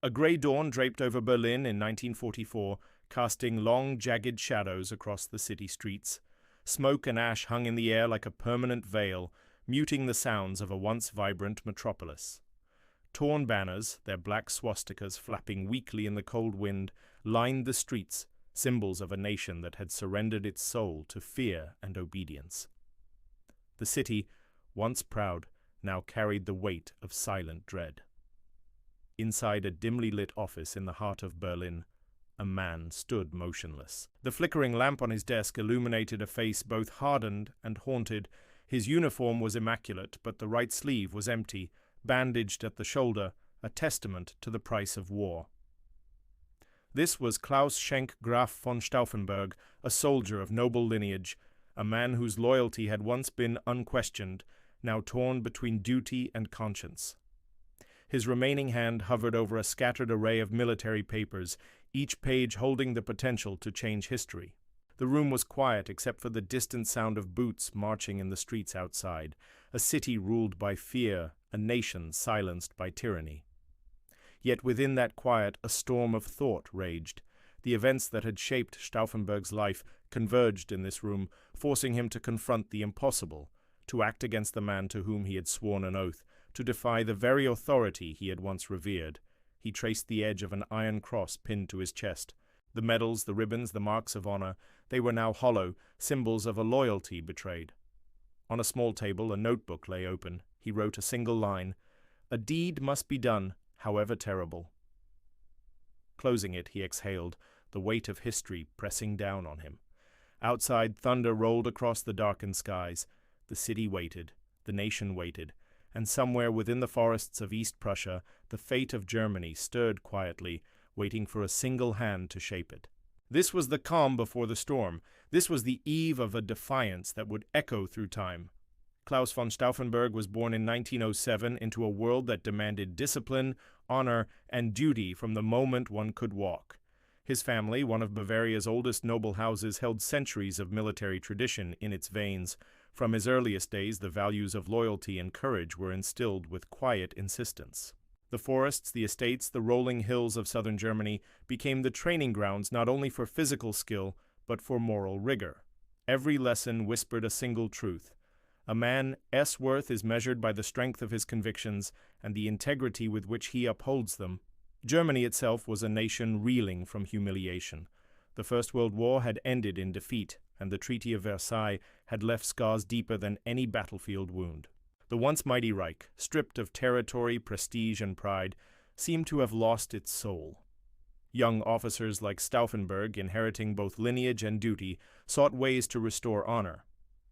A grey dawn draped over Berlin in 1944, casting long, jagged shadows across the city streets. Smoke and ash hung in the air like a permanent veil, muting the sounds of a once vibrant metropolis. Torn banners, their black swastikas flapping weakly in the cold wind, lined the streets, symbols of a nation that had surrendered its soul to fear and obedience. The city, once proud, now carried the weight of silent dread. Inside a dimly lit office in the heart of Berlin, a man stood motionless. The flickering lamp on his desk illuminated a face both hardened and haunted. His uniform was immaculate, but the right sleeve was empty, bandaged at the shoulder, a testament to the price of war. This was Klaus Schenk Graf von Stauffenberg, a soldier of noble lineage, a man whose loyalty had once been unquestioned, now torn between duty and conscience. His remaining hand hovered over a scattered array of military papers, each page holding the potential to change history. The room was quiet except for the distant sound of boots marching in the streets outside, a city ruled by fear, a nation silenced by tyranny. Yet within that quiet a storm of thought raged. The events that had shaped Stauffenberg's life converged in this room, forcing him to confront the impossible, to act against the man to whom he had sworn an oath, to defy the very authority he had once revered. He traced the edge of an iron cross pinned to his chest. The medals, the ribbons, the marks of honor, they were now hollow, symbols of a loyalty betrayed. On a small table, a notebook lay open. He wrote a single line, "A deed must be done, however terrible." Closing it, he exhaled, the weight of history pressing down on him. Outside, thunder rolled across the darkened skies. The city waited, the nation waited, and somewhere within the forests of East Prussia, the fate of Germany stirred quietly, waiting for a single hand to shape it. This was the calm before the storm. This was the eve of a defiance that would echo through time. Klaus von Stauffenberg was born in 1907 into a world that demanded discipline, honor, and duty from the moment one could walk. His family, one of Bavaria's oldest noble houses, held centuries of military tradition in its veins. From his earliest days, the values of loyalty and courage were instilled with quiet insistence. The forests, the estates, the rolling hills of southern Germany became the training grounds not only for physical skill, but for moral rigor. Every lesson whispered a single truth. A man's worth is measured by the strength of his convictions and the integrity with which he upholds them. Germany itself was a nation reeling from humiliation. The First World War had ended in defeat, and the Treaty of Versailles had left scars deeper than any battlefield wound. The once mighty Reich, stripped of territory, prestige, and pride, seemed to have lost its soul. Young officers like Stauffenberg, inheriting both lineage and duty, sought ways to restore honor.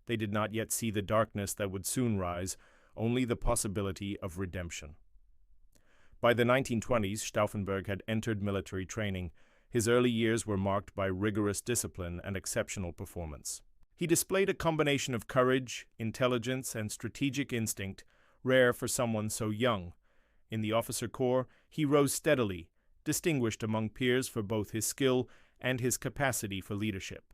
They did not yet see the darkness that would soon rise, only the possibility of redemption. By the 1920s, Stauffenberg had entered military training. His early years were marked by rigorous discipline and exceptional performance. He displayed a combination of courage, intelligence, and strategic instinct, rare for someone so young. In the officer corps, he rose steadily, distinguished among peers for both his skill and his capacity for leadership.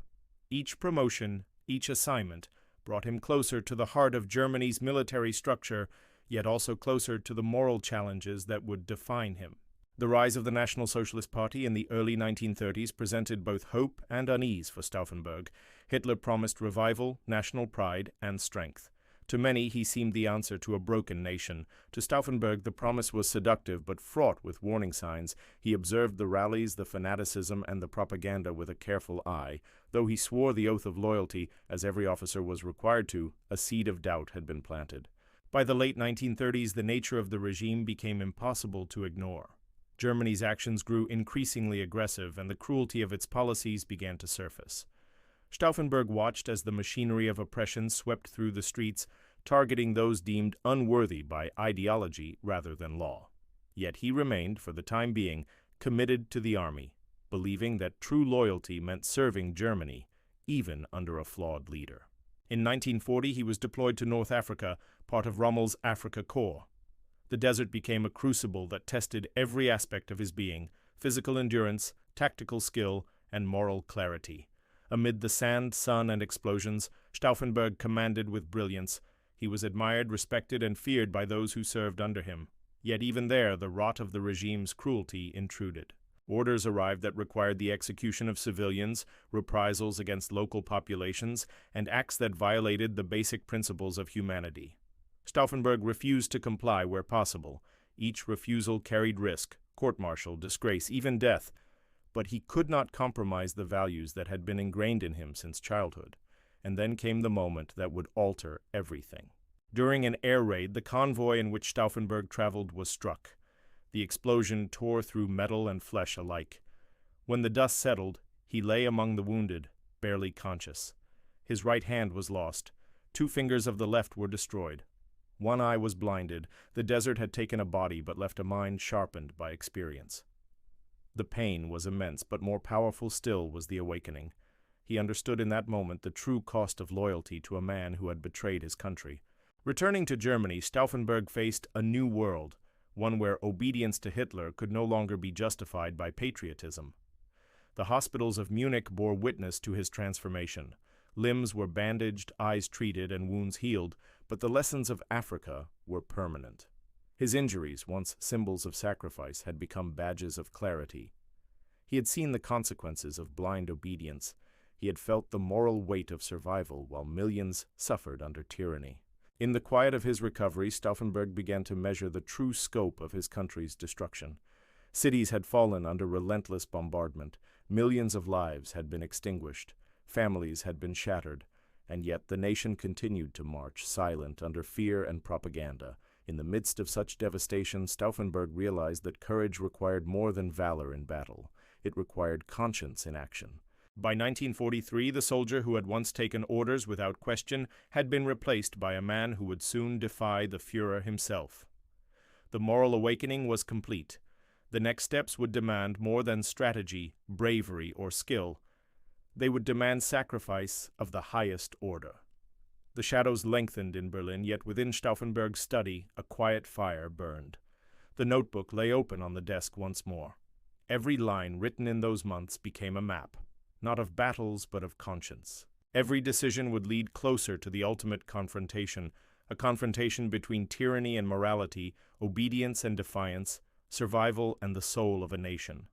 Each promotion, each assignment, brought him closer to the heart of Germany's military structure, yet also closer to the moral challenges that would define him. The rise of the National Socialist Party in the early 1930s presented both hope and unease for Stauffenberg. Hitler promised revival, national pride, and strength. To many, he seemed the answer to a broken nation. To Stauffenberg, the promise was seductive but fraught with warning signs. He observed the rallies, the fanaticism, and the propaganda with a careful eye. Though he swore the oath of loyalty, as every officer was required to, a seed of doubt had been planted. By the late 1930s, the nature of the regime became impossible to ignore. Germany's actions grew increasingly aggressive, and the cruelty of its policies began to surface. Stauffenberg watched as the machinery of oppression swept through the streets, targeting those deemed unworthy by ideology rather than law. Yet he remained, for the time being, committed to the army, believing that true loyalty meant serving Germany, even under a flawed leader. In 1940, he was deployed to North Africa, part of Rommel's Africa Corps. The desert became a crucible that tested every aspect of his being: physical endurance, tactical skill, and moral clarity. Amid the sand, sun, and explosions, Stauffenberg commanded with brilliance. He was admired, respected, and feared by those who served under him. Yet even there, the rot of the regime's cruelty intruded. Orders arrived that required the execution of civilians, reprisals against local populations, and acts that violated the basic principles of humanity. Stauffenberg refused to comply where possible. Each refusal carried risk, court-martial, disgrace, even death. But he could not compromise the values that had been ingrained in him since childhood. And then came the moment that would alter everything. During an air raid, the convoy in which Stauffenberg traveled was struck. The explosion tore through metal and flesh alike. When the dust settled, he lay among the wounded, barely conscious. His right hand was lost. 2 fingers of the left were destroyed. 1 eye was blinded. The desert had taken a body but left a mind sharpened by experience. The pain was immense, but more powerful still was the awakening. He understood in that moment the true cost of loyalty to a man who had betrayed his country. Returning to Germany, Stauffenberg faced a new world, one where obedience to Hitler could no longer be justified by patriotism. The hospitals of Munich bore witness to his transformation. Limbs were bandaged, eyes treated, and wounds healed, but the lessons of Africa were permanent. His injuries, once symbols of sacrifice, had become badges of clarity. He had seen the consequences of blind obedience. He had felt the moral weight of survival while millions suffered under tyranny. In the quiet of his recovery, Stauffenberg began to measure the true scope of his country's destruction. Cities had fallen under relentless bombardment. Millions of lives had been extinguished. Families had been shattered. And yet the nation continued to march, silent, under fear and propaganda. In the midst of such devastation, Stauffenberg realized that courage required more than valor in battle. It required conscience in action. By 1943, the soldier who had once taken orders without question had been replaced by a man who would soon defy the Führer himself. The moral awakening was complete. The next steps would demand more than strategy, bravery, or skill. They would demand sacrifice of the highest order. The shadows lengthened in Berlin, yet within Stauffenberg's study a quiet fire burned. The notebook lay open on the desk once more. Every line written in those months became a map, not of battles but of conscience. Every decision would lead closer to the ultimate confrontation, a confrontation between tyranny and morality, obedience and defiance, survival and the soul of a nation.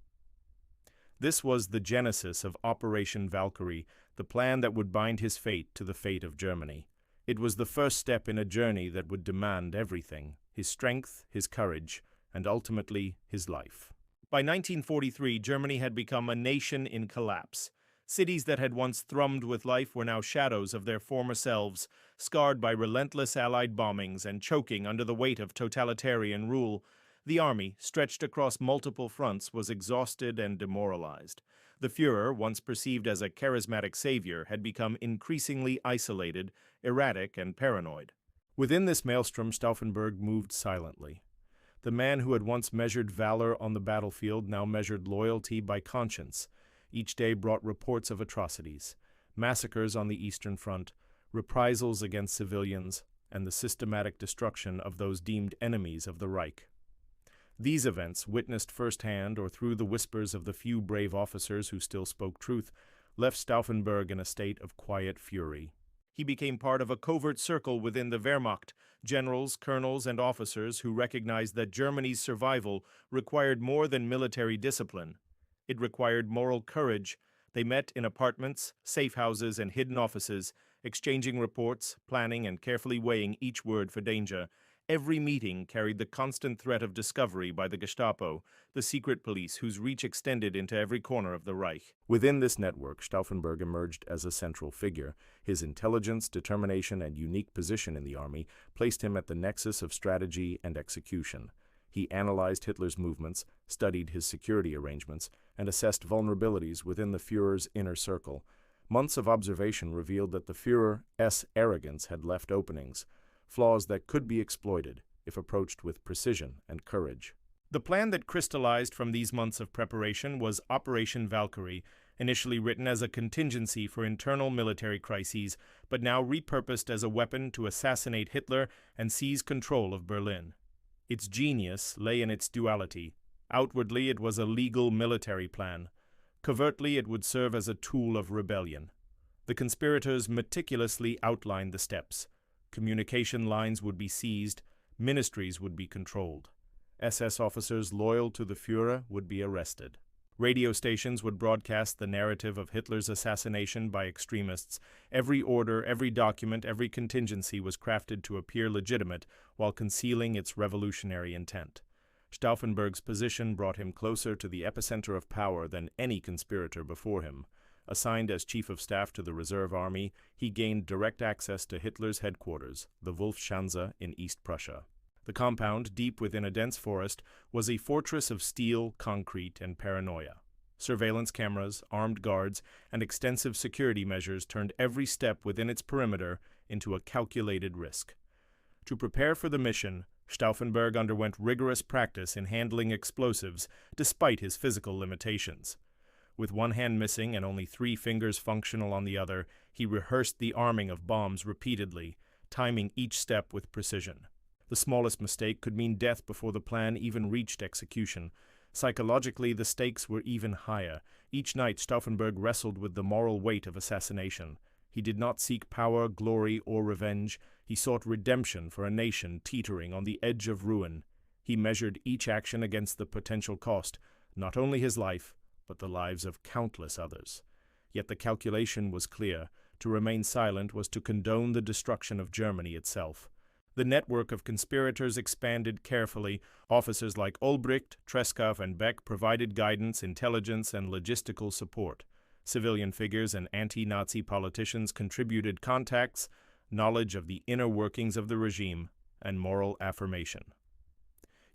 This was the genesis of Operation Valkyrie, the plan that would bind his fate to the fate of Germany. It was the first step in a journey that would demand everything: his strength, his courage, and ultimately his life. By 1943, Germany had become a nation in collapse. Cities that had once thrummed with life were now shadows of their former selves, scarred by relentless Allied bombings and choking under the weight of totalitarian rule. The army, stretched across multiple fronts, was exhausted and demoralized. The Führer, once perceived as a charismatic savior, had become increasingly isolated, erratic, and paranoid. Within this maelstrom, Stauffenberg moved silently. The man who had once measured valor on the battlefield now measured loyalty by conscience. Each day brought reports of atrocities, massacres on the Eastern Front, reprisals against civilians, and the systematic destruction of those deemed enemies of the Reich. These events, witnessed firsthand or through the whispers of the few brave officers who still spoke truth, left Stauffenberg in a state of quiet fury. He became part of a covert circle within the Wehrmacht, generals, colonels, and officers who recognized that Germany's survival required more than military discipline. It required moral courage. They met in apartments, safe houses, and hidden offices, exchanging reports, planning, and carefully weighing each word for danger. Every meeting carried the constant threat of discovery by the Gestapo, the secret police whose reach extended into every corner of the Reich. Within this network, Stauffenberg emerged as a central figure. His intelligence, determination, and unique position in the army placed him at the nexus of strategy and execution. He analyzed Hitler's movements, studied his security arrangements, and assessed vulnerabilities within the Führer's inner circle. Months of observation revealed that the Führer's arrogance had left openings, flaws that could be exploited if approached with precision and courage. The plan that crystallized from these months of preparation was Operation Valkyrie, initially written as a contingency for internal military crises, but now repurposed as a weapon to assassinate Hitler and seize control of Berlin. Its genius lay in its duality. Outwardly, it was a legal military plan. Covertly, it would serve as a tool of rebellion. The conspirators meticulously outlined the steps. Communication lines would be seized, ministries would be controlled. SS officers loyal to the Führer would be arrested. Radio stations would broadcast the narrative of Hitler's assassination by extremists. Every order, every document, every contingency was crafted to appear legitimate while concealing its revolutionary intent. Stauffenberg's position brought him closer to the epicenter of power than any conspirator before him. Assigned as Chief of Staff to the Reserve Army, he gained direct access to Hitler's headquarters, the Wolfschanze in East Prussia. The compound, deep within a dense forest, was a fortress of steel, concrete, and paranoia. Surveillance cameras, armed guards, and extensive security measures turned every step within its perimeter into a calculated risk. To prepare for the mission, Stauffenberg underwent rigorous practice in handling explosives despite his physical limitations. With one hand missing and only 3 fingers functional on the other, he rehearsed the arming of bombs repeatedly, timing each step with precision. The smallest mistake could mean death before the plan even reached execution. Psychologically, the stakes were even higher. Each night, Stauffenberg wrestled with the moral weight of assassination. He did not seek power, glory, or revenge. He sought redemption for a nation teetering on the edge of ruin. He measured each action against the potential cost, not only his life, but the lives of countless others. Yet the calculation was clear. To remain silent was to condone the destruction of Germany itself. The network of conspirators expanded carefully. Officers like Ulbricht, Tresckow, and Beck provided guidance, intelligence, and logistical support. Civilian figures and anti-Nazi politicians contributed contacts, knowledge of the inner workings of the regime, and moral affirmation.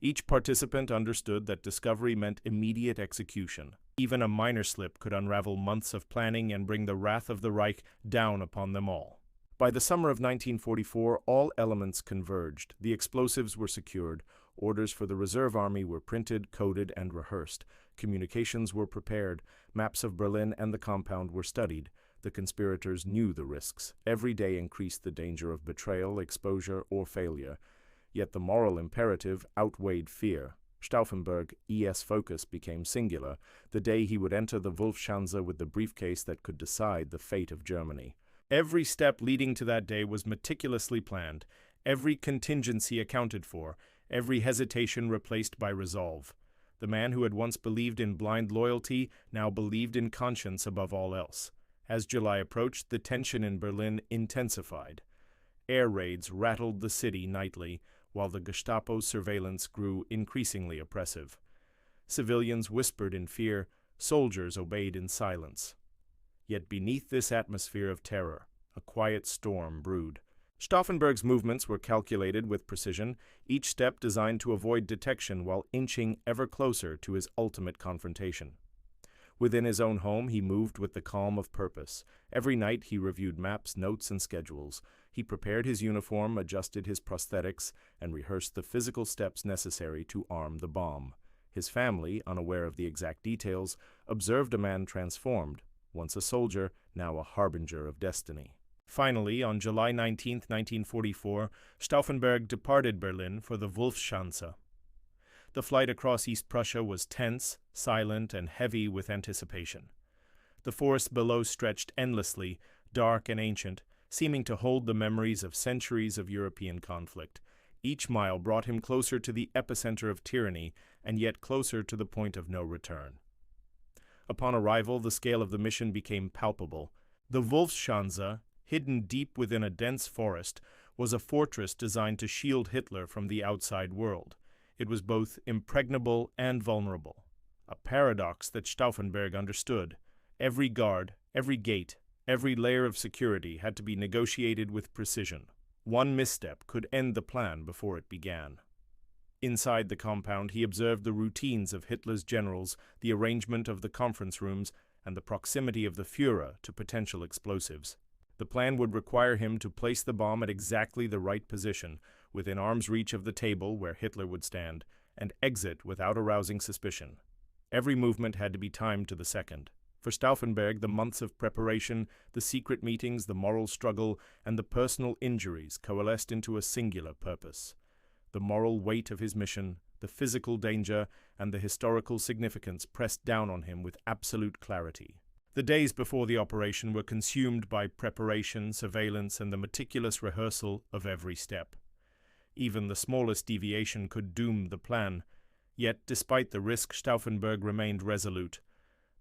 Each participant understood that discovery meant immediate execution. Even a minor slip could unravel months of planning and bring the wrath of the Reich down upon them all. By the summer of 1944, all elements converged. The explosives were secured. Orders for the Reserve Army were printed, coded, and rehearsed. Communications were prepared. Maps of Berlin and the compound were studied. The conspirators knew the risks. Every day increased the danger of betrayal, exposure, or failure. Yet the moral imperative outweighed fear. Stauffenberg, ES focus became singular, the day he would enter the Wolfschanze with the briefcase that could decide the fate of Germany. Every step leading to that day was meticulously planned, every contingency accounted for, every hesitation replaced by resolve. The man who had once believed in blind loyalty now believed in conscience above all else. As July approached, the tension in Berlin intensified. Air raids rattled the city nightly, while the Gestapo's surveillance grew increasingly oppressive. Civilians whispered in fear, soldiers obeyed in silence. Yet beneath this atmosphere of terror, a quiet storm brewed. Stauffenberg's movements were calculated with precision, each step designed to avoid detection while inching ever closer to his ultimate confrontation. Within his own home, he moved with the calm of purpose. Every night he reviewed maps, notes, and schedules. He prepared his uniform, adjusted his prosthetics, and rehearsed the physical steps necessary to arm the bomb. His family, unaware of the exact details, observed a man transformed, once a soldier, now a harbinger of destiny. Finally, on July 19, 1944, Stauffenberg departed Berlin for the Wolfschanze. The flight across East Prussia was tense, silent, and heavy with anticipation. The forest below stretched endlessly, dark and ancient, seeming to hold the memories of centuries of European conflict. Each mile brought him closer to the epicenter of tyranny, and yet closer to the point of no return. Upon arrival, the scale of the mission became palpable. The Wolfschanze, hidden deep within a dense forest, was a fortress designed to shield Hitler from the outside world. It was both impregnable and vulnerable, a paradox that Stauffenberg understood. Every guard, every gate, every layer of security had to be negotiated with precision. One misstep could end the plan before it began. Inside the compound, he observed the routines of Hitler's generals, the arrangement of the conference rooms, and the proximity of the Führer to potential explosives. The plan would require him to place the bomb at exactly the right position, within arm's reach of the table where Hitler would stand, and exit without arousing suspicion. Every movement had to be timed to the second. For Stauffenberg, the months of preparation, the secret meetings, the moral struggle, and the personal injuries coalesced into a singular purpose. The moral weight of his mission, the physical danger, and the historical significance pressed down on him with absolute clarity. The days before the operation were consumed by preparation, surveillance, and the meticulous rehearsal of every step. Even the smallest deviation could doom the plan. Yet, despite the risk, Stauffenberg remained resolute.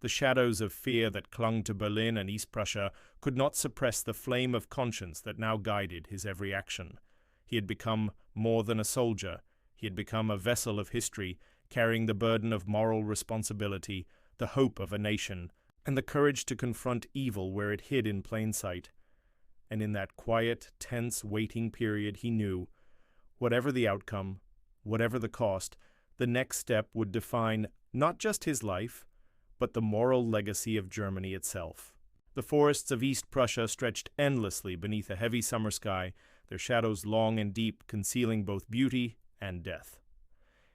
The shadows of fear that clung to Berlin and East Prussia could not suppress the flame of conscience that now guided his every action. He had become more than a soldier. He had become a vessel of history, carrying the burden of moral responsibility, the hope of a nation, and the courage to confront evil where it hid in plain sight. And in that quiet, tense waiting period, he knew, whatever the outcome, whatever the cost, the next step would define not just his life, but the moral legacy of Germany itself. The forests of East Prussia stretched endlessly beneath a heavy summer sky, their shadows long and deep, concealing both beauty and death.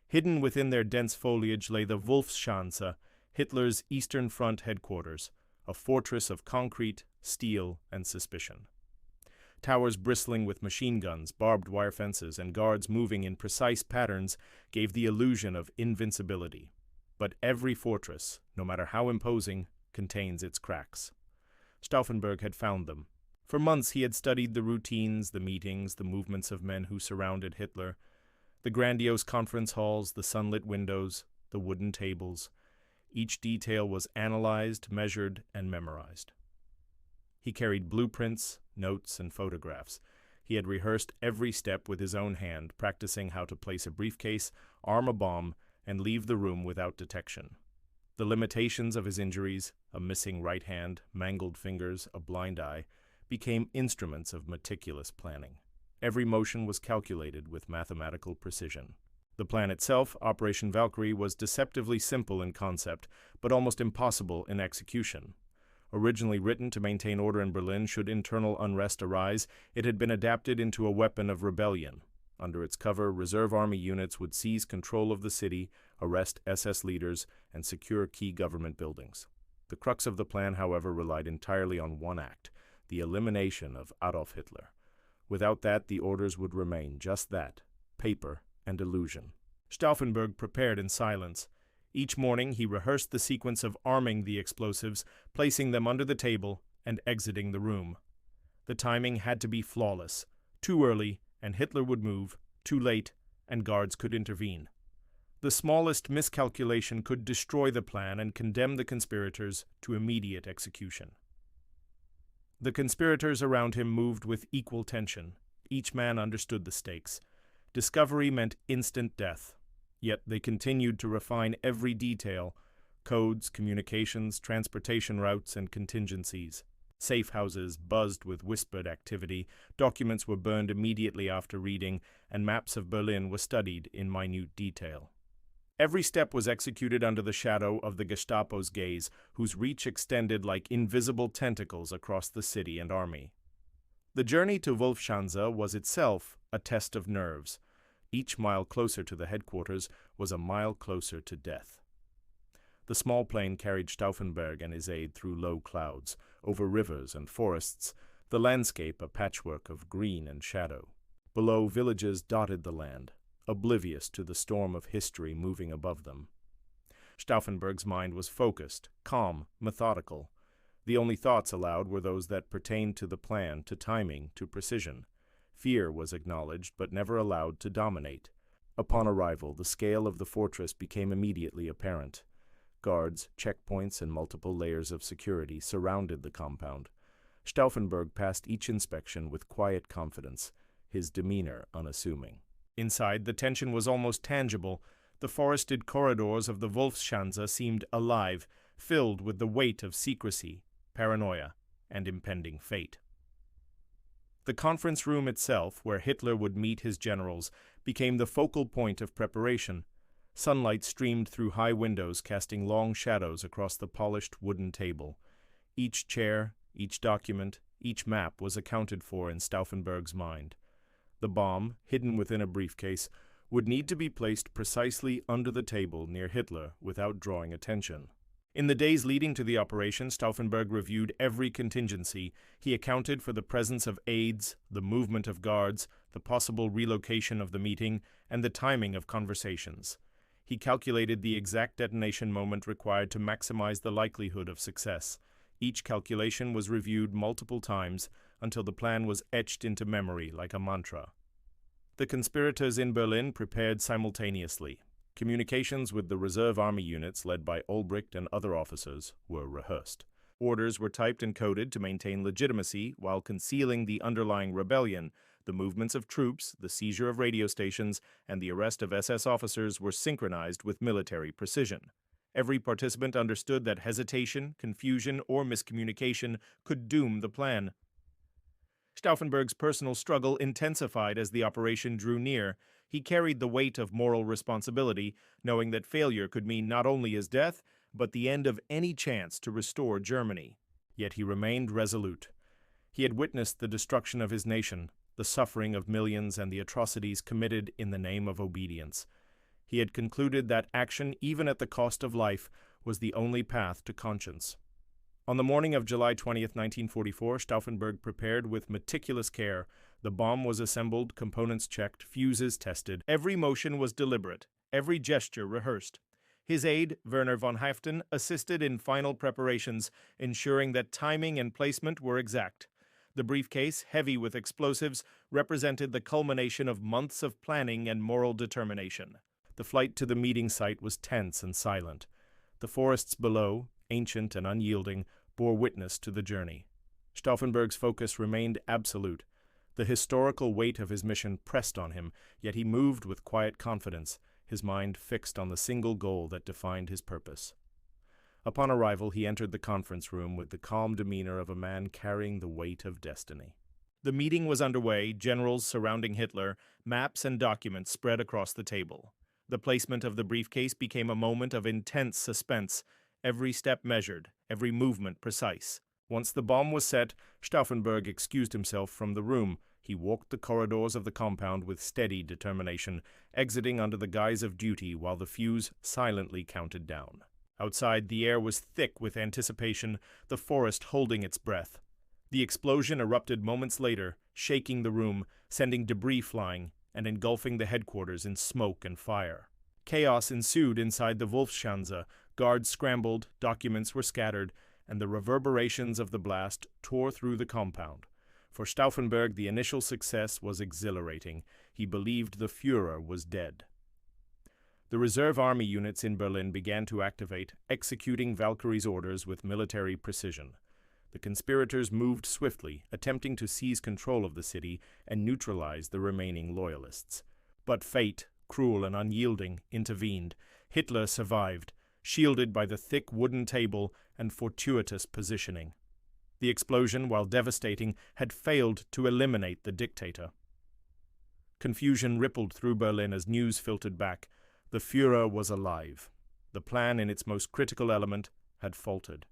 Hidden within their dense foliage lay the Wolfschanze, Hitler's Eastern Front headquarters, a fortress of concrete, steel, and suspicion. Towers bristling with machine guns, barbed wire fences, and guards moving in precise patterns gave the illusion of invincibility. But every fortress, no matter how imposing, contains its cracks. Stauffenberg had found them. For months he had studied the routines, the meetings, the movements of men who surrounded Hitler, the grandiose conference halls, the sunlit windows, the wooden tables. Each detail was analyzed, measured, and memorized. He carried blueprints, notes, and photographs. He had rehearsed every step with his own hand, practicing how to place a briefcase, arm a bomb, and leave the room without detection. The limitations of his injuries, a missing right hand, mangled fingers, a blind eye, became instruments of meticulous planning. Every motion was calculated with mathematical precision. The plan itself, Operation Valkyrie, was deceptively simple in concept, but almost impossible in execution. Originally written to maintain order in Berlin should internal unrest arise, it had been adapted into a weapon of rebellion. Under its cover, reserve army units would seize control of the city, arrest SS leaders, and secure key government buildings. The crux of the plan, however, relied entirely on one act, the elimination of Adolf Hitler. Without that, the orders would remain just that, paper and illusion. Stauffenberg prepared in silence. Each morning he rehearsed the sequence of arming the explosives, placing them under the table, and exiting the room. The timing had to be flawless. Too early, and Hitler would move; too late, and guards could intervene. The smallest miscalculation could destroy the plan and condemn the conspirators to immediate execution. The conspirators around him moved with equal tension. Each man understood the stakes. Discovery meant instant death. Yet they continued to refine every detail: codes, communications, transportation routes, and contingencies. Safe houses buzzed with whispered activity, documents were burned immediately after reading, and maps of Berlin were studied in minute detail. Every step was executed under the shadow of the Gestapo's gaze, whose reach extended like invisible tentacles across the city and army. The journey to Wolfschanze was itself a test of nerves. Each mile closer to the headquarters was a mile closer to death. The small plane carried Stauffenberg and his aide through low clouds, over rivers and forests, the landscape a patchwork of green and shadow. Below, villages dotted the land, oblivious to the storm of history moving above them. Stauffenberg's mind was focused, calm, methodical. The only thoughts allowed were those that pertained to the plan, to timing, to precision. Fear was acknowledged but never allowed to dominate. Upon arrival, the scale of the fortress became immediately apparent. Guards, checkpoints, and multiple layers of security surrounded the compound. Stauffenberg passed each inspection with quiet confidence, his demeanor unassuming. Inside, the tension was almost tangible. The forested corridors of the Wolfschanze seemed alive, filled with the weight of secrecy, paranoia, and impending fate. The conference room itself, where Hitler would meet his generals, became the focal point of preparation. Sunlight streamed through high windows, casting long shadows across the polished wooden table. Each chair, each document, each map was accounted for in Stauffenberg's mind. The bomb, hidden within a briefcase, would need to be placed precisely under the table near Hitler without drawing attention. In the days leading to the operation, Stauffenberg reviewed every contingency. He accounted for the presence of aides, the movement of guards, the possible relocation of the meeting, and the timing of conversations. He calculated the exact detonation moment required to maximize the likelihood of success. Each calculation was reviewed multiple times until the plan was etched into memory like a mantra. The conspirators in Berlin prepared simultaneously. Communications with the reserve army units led by Ulbricht and other officers were rehearsed. Orders were typed and coded to maintain legitimacy while concealing the underlying rebellion. The movements of troops, the seizure of radio stations, and the arrest of SS officers were synchronized with military precision. Every participant understood that hesitation, confusion, or miscommunication could doom the plan. Stauffenberg's personal struggle intensified as the operation drew near. He carried the weight of moral responsibility, knowing that failure could mean not only his death, but the end of any chance to restore Germany. Yet he remained resolute. He had witnessed the destruction of his nation, the suffering of millions, and the atrocities committed in the name of obedience. He had concluded that action, even at the cost of life, was the only path to conscience. On the morning of July 20th, 1944, Stauffenberg prepared with meticulous care. The bomb was assembled, components checked, fuses tested. Every motion was deliberate, every gesture rehearsed. His aide, Werner von Haeften, assisted in final preparations, ensuring that timing and placement were exact. The briefcase, heavy with explosives, represented the culmination of months of planning and moral determination. The flight to the meeting site was tense and silent. The forests below, ancient and unyielding, bore witness to the journey. Stauffenberg's focus remained absolute. The historical weight of his mission pressed on him, yet he moved with quiet confidence, his mind fixed on the single goal that defined his purpose. Upon arrival, he entered the conference room with the calm demeanor of a man carrying the weight of destiny. The meeting was underway, generals surrounding Hitler, maps and documents spread across the table. The placement of the briefcase became a moment of intense suspense, every step measured, every movement precise. Once the bomb was set, Stauffenberg excused himself from the room. He walked the corridors of the compound with steady determination, exiting under the guise of duty while the fuse silently counted down. Outside, the air was thick with anticipation, the forest holding its breath. The explosion erupted moments later, shaking the room, sending debris flying, and engulfing the headquarters in smoke and fire. Chaos ensued inside the Wolfschanze. Guards scrambled, documents were scattered, and the reverberations of the blast tore through the compound. For Stauffenberg, the initial success was exhilarating. He believed the Führer was dead. The reserve army units in Berlin began to activate, executing Valkyrie's orders with military precision. The conspirators moved swiftly, attempting to seize control of the city and neutralize the remaining loyalists. But fate, cruel and unyielding, intervened. Hitler survived, shielded by the thick wooden table and fortuitous positioning. The explosion, while devastating, had failed to eliminate the dictator. Confusion rippled through Berlin as news filtered back. The Führer was alive. The plan, in its most critical element, had faltered.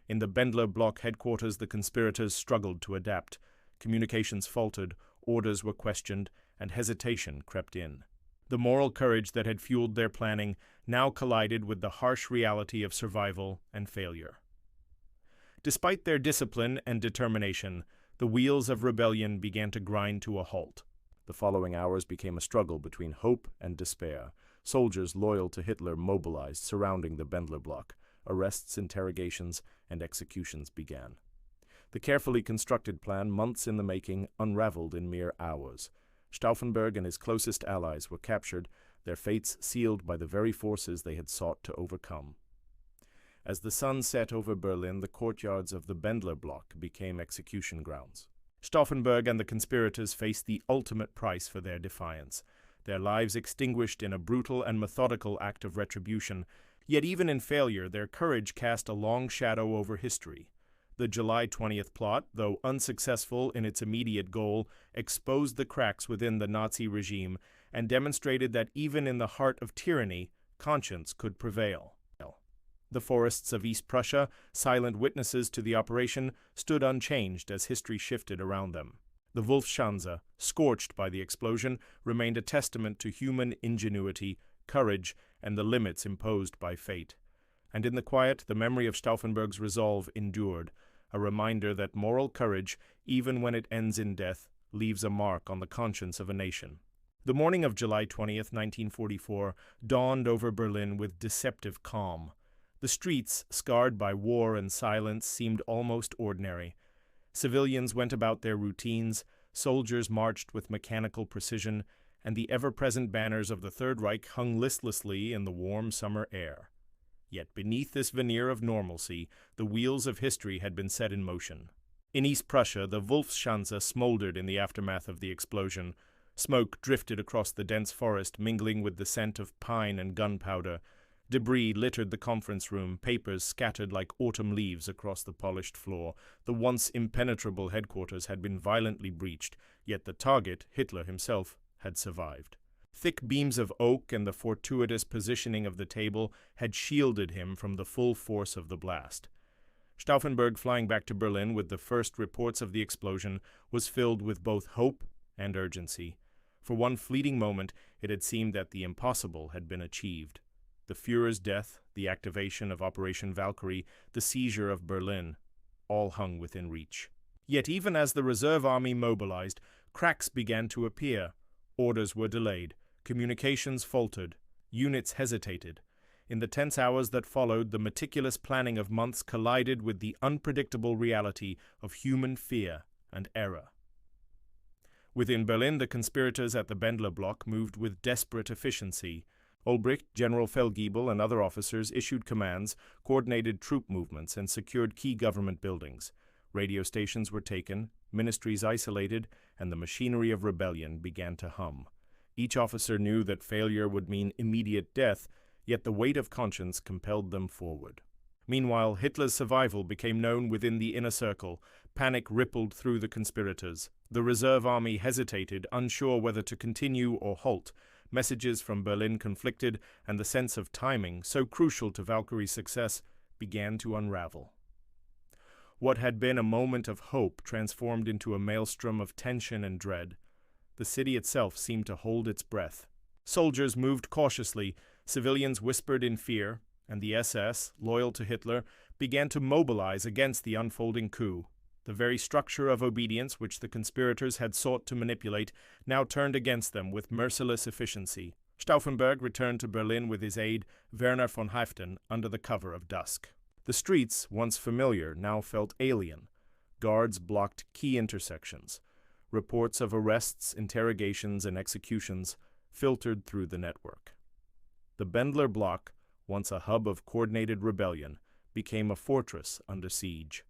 In the Bendler block headquarters, the conspirators struggled to adapt. Communications faltered, orders were questioned, and hesitation crept in. The moral courage that had fueled their planning now collided with the harsh reality of survival and failure. Despite their discipline and determination, the wheels of rebellion began to grind to a halt. The following hours became a struggle between hope and despair. Soldiers loyal to Hitler mobilized, surrounding the Bendler block. Arrests, interrogations, and executions began. The carefully constructed plan, months in the making, unraveled in mere hours. Stauffenberg and his closest allies were captured, their fates sealed by the very forces they had sought to overcome. As the sun set over Berlin, the courtyards of the Bendler block became execution grounds. Stauffenberg and the conspirators faced the ultimate price for their defiance, their lives extinguished in a brutal and methodical act of retribution. Yet even in failure, their courage cast a long shadow over history. The July 20th plot, though unsuccessful in its immediate goal, exposed the cracks within the Nazi regime and demonstrated that even in the heart of tyranny, conscience could prevail. The forests of East Prussia, silent witnesses to the operation, stood unchanged as history shifted around them. The Wolfschanze, scorched by the explosion, remained a testament to human ingenuity, courage, and the limits imposed by fate. And in the quiet, the memory of Stauffenberg's resolve endured, a reminder that moral courage, even when it ends in death, leaves a mark on the conscience of a nation. The morning of July 20th, 1944, dawned over Berlin with deceptive calm. The streets, scarred by war and silence, seemed almost ordinary. Civilians went about their routines, soldiers marched with mechanical precision, and the ever-present banners of the Third Reich hung listlessly in the warm summer air. Yet beneath this veneer of normalcy, the wheels of history had been set in motion. In East Prussia, the Wolfschanze smoldered in the aftermath of the explosion. Smoke drifted across the dense forest, mingling with the scent of pine and gunpowder. Debris littered the conference room, papers scattered like autumn leaves across the polished floor. The once impenetrable headquarters had been violently breached, yet the target, Hitler himself, had survived. Thick beams of oak and the fortuitous positioning of the table had shielded him from the full force of the blast. Stauffenberg, flying back to Berlin with the first reports of the explosion, was filled with both hope and urgency. For one fleeting moment, it had seemed that the impossible had been achieved. The Führer's death, the activation of Operation Valkyrie, the seizure of Berlin, all hung within reach. Yet even as the reserve army mobilized, cracks began to appear. Orders were delayed. Communications faltered. Units hesitated. In the tense hours that followed, the meticulous planning of months collided with the unpredictable reality of human fear and error. Within Berlin, the conspirators at the Bendler block moved with desperate efficiency. Olbricht, General Feldgiebel, and other officers issued commands, coordinated troop movements, and secured key government buildings. Radio stations were taken, ministries isolated, and the machinery of rebellion began to hum. Each officer knew that failure would mean immediate death, yet the weight of conscience compelled them forward. Meanwhile, Hitler's survival became known within the inner circle. Panic rippled through the conspirators. The reserve army hesitated, unsure whether to continue or halt. Messages from Berlin conflicted, and the sense of timing, so crucial to Valkyrie's success, began to unravel. What had been a moment of hope transformed into a maelstrom of tension and dread. The city itself seemed to hold its breath. Soldiers moved cautiously, civilians whispered in fear, and the SS, loyal to Hitler, began to mobilize against the unfolding coup. The very structure of obedience which the conspirators had sought to manipulate now turned against them with merciless efficiency. Stauffenberg returned to Berlin with his aide, Werner von Haeften, under the cover of dusk. The streets, once familiar, now felt alien. Guards blocked key intersections. Reports of arrests, interrogations, and executions filtered through the network. The Bendler block, once a hub of coordinated rebellion, became a fortress under siege.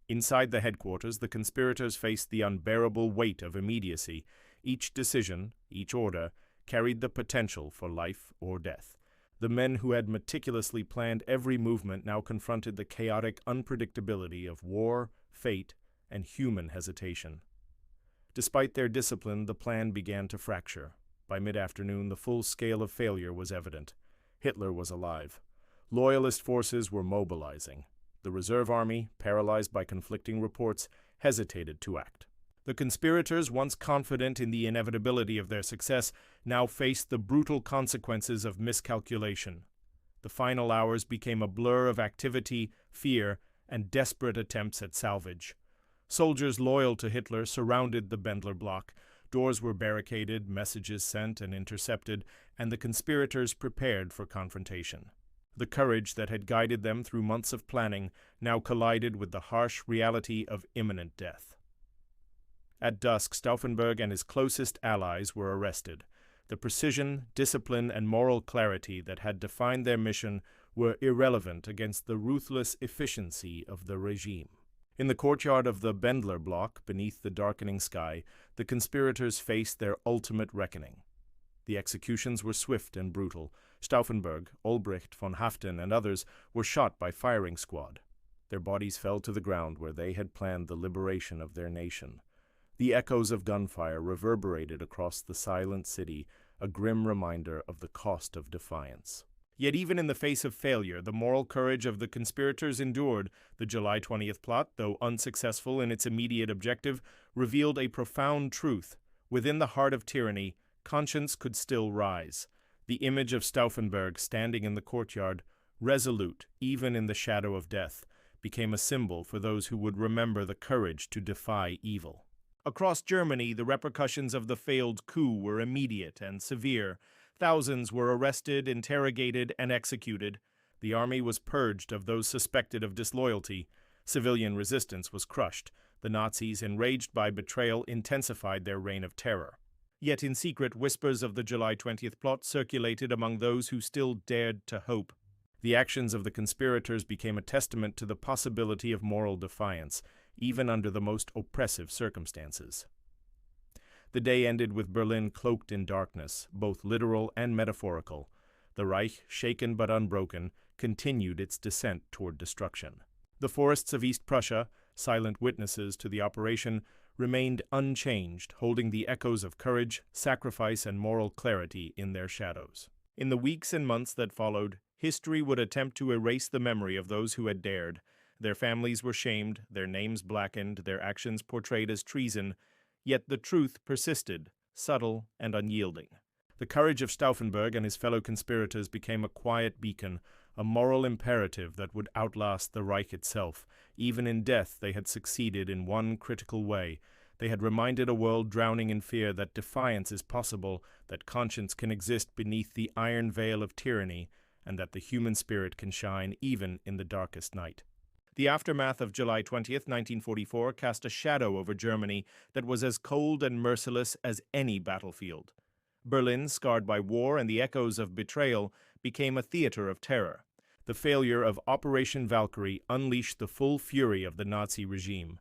Inside the headquarters, the conspirators faced the unbearable weight of immediacy. Each decision, each order, carried the potential for life or death. The men who had meticulously planned every movement now confronted the chaotic unpredictability of war, fate, and human hesitation. Despite their discipline, the plan began to fracture. By mid-afternoon, the full scale of failure was evident. Hitler was alive. Loyalist forces were mobilizing. The reserve army, paralyzed by conflicting reports, hesitated to act. The conspirators, once confident in the inevitability of their success, now faced the brutal consequences of miscalculation. The final hours became a blur of activity, fear, and desperate attempts at salvage. Soldiers loyal to Hitler surrounded the Bendler block. Doors were barricaded, messages sent and intercepted, and the conspirators prepared for confrontation. The courage that had guided them through months of planning now collided with the harsh reality of imminent death. At dusk, Stauffenberg and his closest allies were arrested. The precision, discipline, and moral clarity that had defined their mission were irrelevant against the ruthless efficiency of the regime. In the courtyard of the Bendler block, beneath the darkening sky, the conspirators faced their ultimate reckoning. The executions were swift and brutal. Stauffenberg, Olbricht, von Haeften, and others were shot by firing squad. Their bodies fell to the ground where they had planned the liberation of their nation. The echoes of gunfire reverberated across the silent city, a grim reminder of the cost of defiance. Yet even in the face of failure, the moral courage of the conspirators endured. The July 20th plot, though unsuccessful in its immediate objective, revealed a profound truth. Within the heart of tyranny, conscience could still rise. The image of Stauffenberg standing in the courtyard, resolute even in the shadow of death, became a symbol for those who would remember the courage to defy evil. Across Germany, the repercussions of the failed coup were immediate and severe. Thousands were arrested, interrogated, and executed. The army was purged of those suspected of disloyalty. Civilian resistance was crushed. The Nazis, enraged by betrayal, intensified their reign of terror. Yet in secret, whispers of the July 20th plot circulated among those who still dared to hope. The actions of the conspirators became a testament to the possibility of moral defiance, even under the most oppressive circumstances. The day ended with Berlin cloaked in darkness, both literal and metaphorical. The Reich, shaken but unbroken, continued its descent toward destruction. The forests of East Prussia, silent witnesses to the operation, remained unchanged, holding the echoes of courage, sacrifice, and moral clarity in their shadows. In the weeks and months that followed, history would attempt to erase the memory of those who had dared. Their families were shamed, their names blackened, their actions portrayed as treason, yet the truth persisted, subtle and unyielding. The courage of Stauffenberg and his fellow conspirators became a quiet beacon, a moral imperative that would outlast the Reich itself. Even in death, they had succeeded in one critical way. They had reminded a world drowning in fear that defiance is possible, that conscience can exist beneath the iron veil of tyranny, and that the human spirit can shine even in the darkest night. The aftermath of July 20th, 1944, cast a shadow over Germany that was as cold and merciless as any battlefield. Berlin, scarred by war and the echoes of betrayal, became a theater of terror. The failure of Operation Valkyrie unleashed the full fury of the Nazi regime.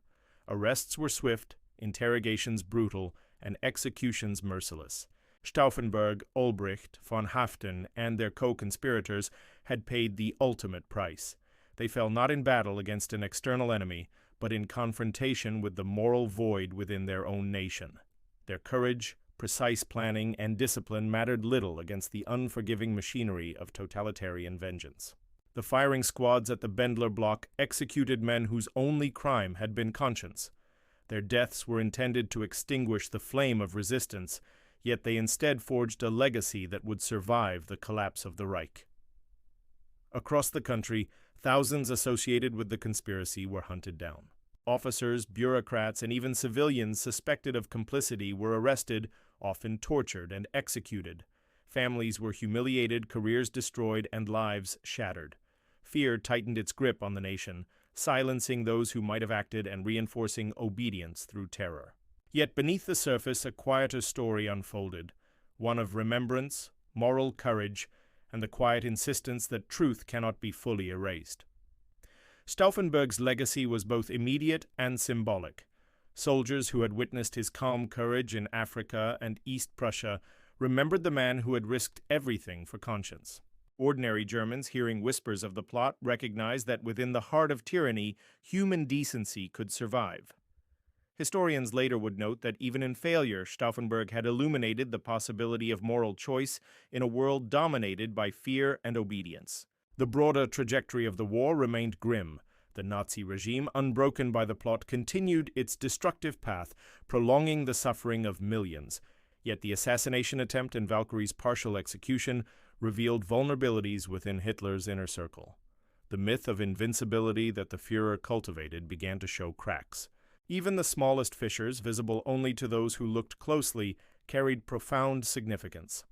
Arrests were swift, interrogations brutal, and executions merciless. Stauffenberg, Ulbricht, von Haften, and their co-conspirators had paid the ultimate price. They fell not in battle against an external enemy, but in confrontation with the moral void within their own nation. Their courage, precise planning, and discipline mattered little against the unforgiving machinery of totalitarian vengeance. The firing squads at the Bendler block executed men whose only crime had been conscience. Their deaths were intended to extinguish the flame of resistance, yet they instead forged a legacy that would survive the collapse of the Reich. Across the country, thousands associated with the conspiracy were hunted down. Officers, bureaucrats, and even civilians suspected of complicity were arrested, often tortured and executed. Families were humiliated, careers destroyed, and lives shattered. Fear tightened its grip on the nation, silencing those who might have acted and reinforcing obedience through terror. Yet beneath the surface, a quieter story unfolded, one of remembrance, moral courage, and the quiet insistence that truth cannot be fully erased. Stauffenberg's legacy was both immediate and symbolic. Soldiers who had witnessed his calm courage in Africa and East Prussia remembered the man who had risked everything for conscience. Ordinary Germans, hearing whispers of the plot, recognized that within the heart of tyranny, human decency could survive. Historians later would note that even in failure, Stauffenberg had illuminated the possibility of moral choice in a world dominated by fear and obedience. The broader trajectory of the war remained grim. The Nazi regime, unbroken by the plot, continued its destructive path, prolonging the suffering of millions. Yet the assassination attempt and Valkyrie's partial execution revealed vulnerabilities within Hitler's inner circle. The myth of invincibility that the Führer cultivated began to show cracks. Even the smallest fissures, visible only to those who looked closely, carried profound significance.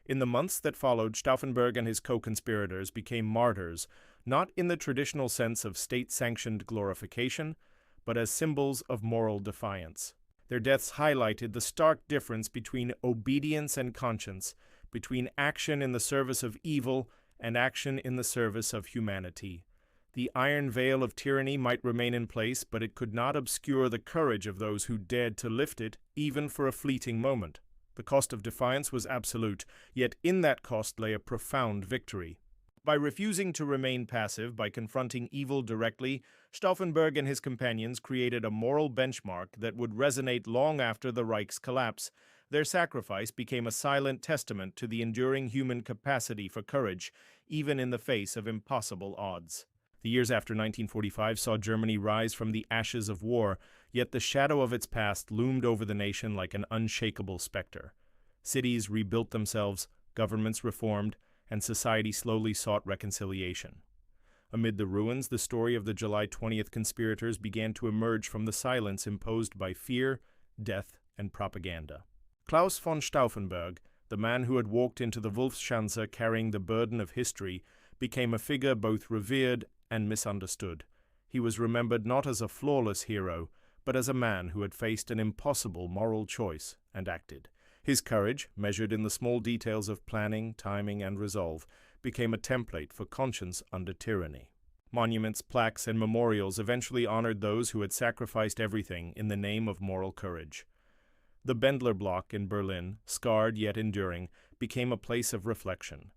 In the months that followed, Stauffenberg and his co-conspirators became martyrs, not in the traditional sense of state-sanctioned glorification, but as symbols of moral defiance. Their deaths highlighted the stark difference between obedience and conscience, between action in the service of evil and action in the service of humanity. The iron veil of tyranny might remain in place, but it could not obscure the courage of those who dared to lift it, even for a fleeting moment. The cost of defiance was absolute, yet in that cost lay a profound victory. By refusing to remain passive, by confronting evil directly, Stauffenberg and his companions created a moral benchmark that would resonate long after the Reich's collapse. Their sacrifice became a silent testament to the enduring human capacity for courage, even in the face of impossible odds. The years after 1945 saw Germany rise from the ashes of war, yet the shadow of its past loomed over the nation like an unshakable specter. Cities rebuilt themselves, governments reformed, and society slowly sought reconciliation. Amid the ruins, the story of the July 20th conspirators began to emerge from the silence imposed by fear, death, and propaganda. Klaus von Stauffenberg, the man who had walked into the Wolfschanze carrying the burden of history, became a figure both revered and misunderstood. He was remembered not as a flawless hero, but as a man who had faced an impossible moral choice and acted. His courage, measured in the small details of planning, timing, and resolve, became a template for conscience under tyranny. Monuments, plaques, and memorials eventually honored those who had sacrificed everything in the name of moral courage. The Bendler block in Berlin, scarred yet enduring, became a place of reflection.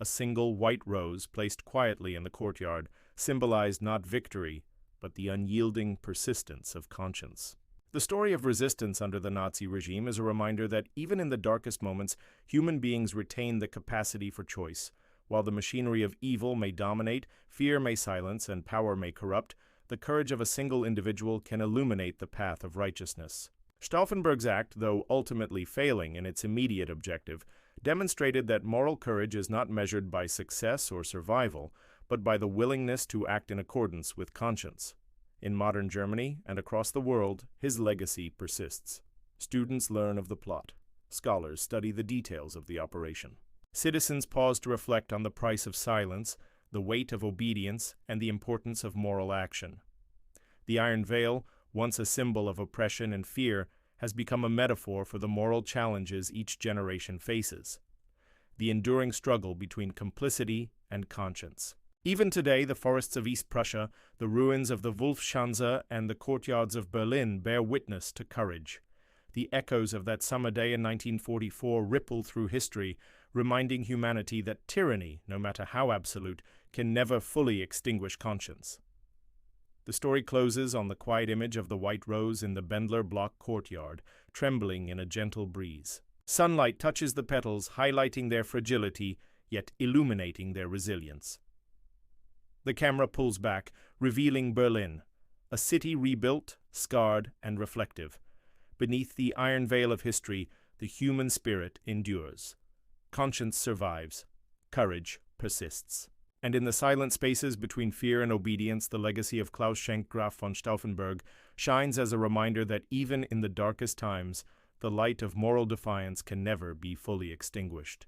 A single white rose placed quietly in the courtyard symbolized not victory, but the unyielding persistence of conscience. The story of resistance under the Nazi regime is a reminder that even in the darkest moments, human beings retain the capacity for choice. While the machinery of evil may dominate, fear may silence, and power may corrupt, the courage of a single individual can illuminate the path of righteousness. Stauffenberg's act, though ultimately failing in its immediate objective, demonstrated that moral courage is not measured by success or survival, but by the willingness to act in accordance with conscience. In modern Germany and across the world, his legacy persists. Students learn of the plot. Scholars study the details of the operation. Citizens pause to reflect on the price of silence, the weight of obedience, and the importance of moral action. The Iron Veil, once a symbol of oppression and fear, has become a metaphor for the moral challenges each generation faces. The enduring struggle between complicity and conscience. Even today, the forests of East Prussia, the ruins of the Wolfschanze, and the courtyards of Berlin bear witness to courage. The echoes of that summer day in 1944 ripple through history, reminding humanity that tyranny, no matter how absolute, can never fully extinguish conscience. The story closes on the quiet image of the white rose in the Bendler block courtyard, trembling in a gentle breeze. Sunlight touches the petals, highlighting their fragility, yet illuminating their resilience. The camera pulls back, revealing Berlin, a city rebuilt, scarred, and reflective. Beneath the iron veil of history, the human spirit endures. Conscience survives. Courage persists. And in the silent spaces between fear and obedience, the legacy of Klaus Schenk Graf von Stauffenberg shines as a reminder that even in the darkest times, the light of moral defiance can never be fully extinguished.